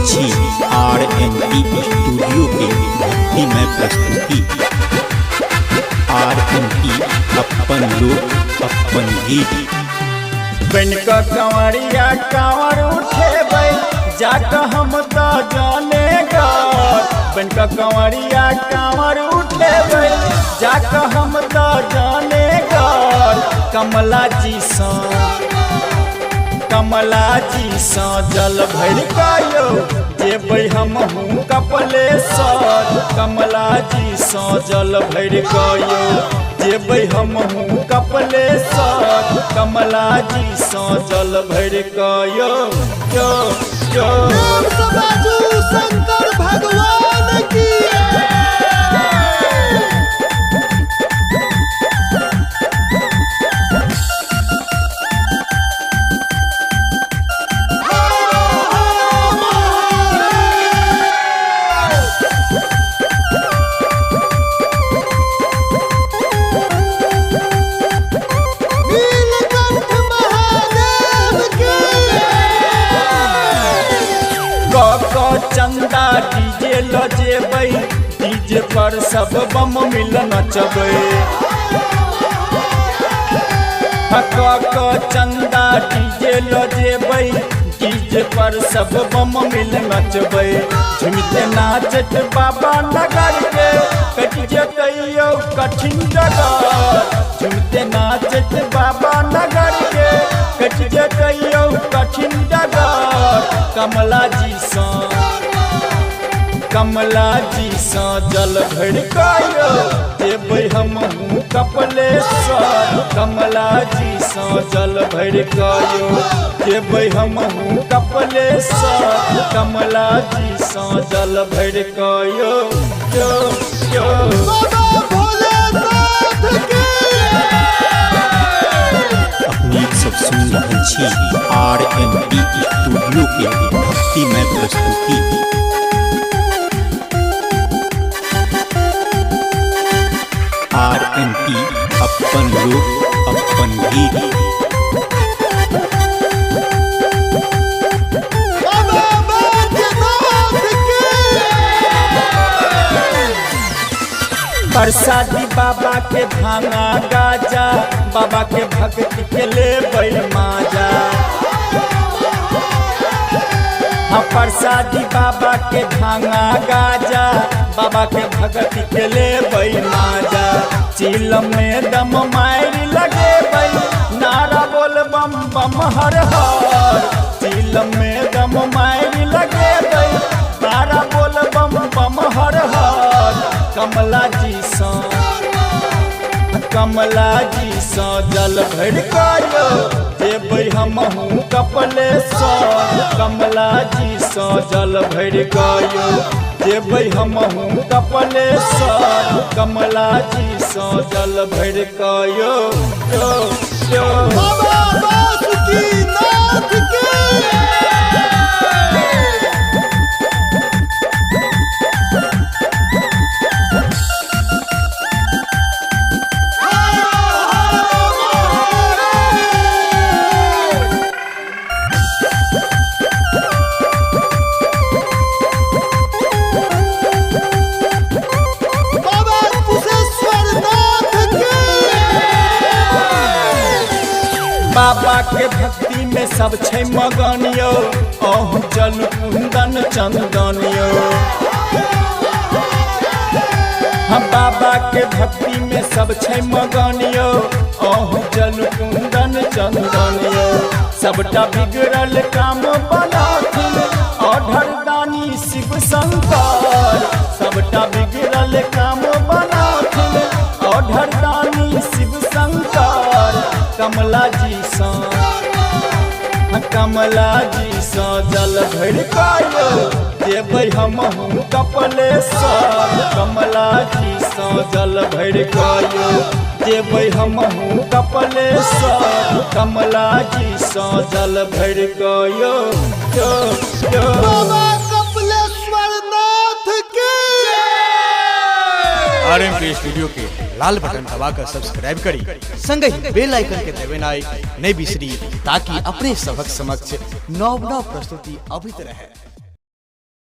छी RMP studio के भक्तिमय प्रस्तुति। RMP अपन लोक अपन गीत। बनक कंवरिया कांवर उठेबै जाक हम तो जाने गा। बनक कंवरिया कांवर उठेबै जाक हम तो जाने गा। कमला जी सा जल भर कायो जेबै हमहूँ कपलेश्वर। कमला जी सा जल भर कायो जेबै हमहूँ कपलेश्वर। कमला जी सा जल भर कायो शंकर भगवान की। चंदा डीजे लजेबै डीजे पर सब बम मिल नचबै। चंदा डीजे लजेबै डीजे पर सब बम मिल नचबै। झुमते नाचत बाबा नगर के कट जतैयो कठिन डगर। झुमते नाचत बाबा नगर के कट जतैयो कठिन डगर। कमला जी सा जल भर कायो जेबै हमहूँ कपलेश्वर। कमला जी सा जल भर कायो जेबै हमहूँ कपलेश्वर। कमला जी सा जल भर कायो अपनी सब सुन रहल छी RMP स्टूडियो के भक्तिमय प्रस्तुति। RMP अपन लोक अपन गीत। प्रसादी बाबा के भांगा गाजा बाबा के भक्ति के ले माजा। प्रसादी बाबा के भांगा गाजा बाबा के भक्ति के ले माजा। चिलम में दम मारी लगे नारा बोल बम बम हर हर। चिलम में दम मारी लगे नारा बोल बम बम हर हर। कमला जी सा जल भर कायो जेबै हमहूँ कपलेश्वर। कमला जी सा जल भर कायो जेबै हमहूँ कपलेश्वर। कमला जी सा जल भर कायो बाबा के भक्ति में सब छै मगन यो। अहूँ चलू कुंदन चंदन यो। हम बाबा के भक्ति में सब छै मगन यो। अहूँ चलू कुंदन चंदन यो। सबटा बिगड़ल काम बनाथिन अढ़र दानी शिव शंकर। सबटा बिगड़ल काम बनाथिन अढ़र दानी शिव शंकर। कमला जी सा जल भर कायो जेबै हमहूँ कपलेश्वर। कमला जी सा जल भर कायो जेबै हमहूँ कपलेश्वर। कमला जी सा जल भर कायो RMP स्टूडियो के लाल बटन दबाकर सब्सक्राइब करी संगे ही बेल आइकन के दबानाई नहीं बिसरी ताकि अपने सबक समक्ष नव प्रस्तुति अवित रहे।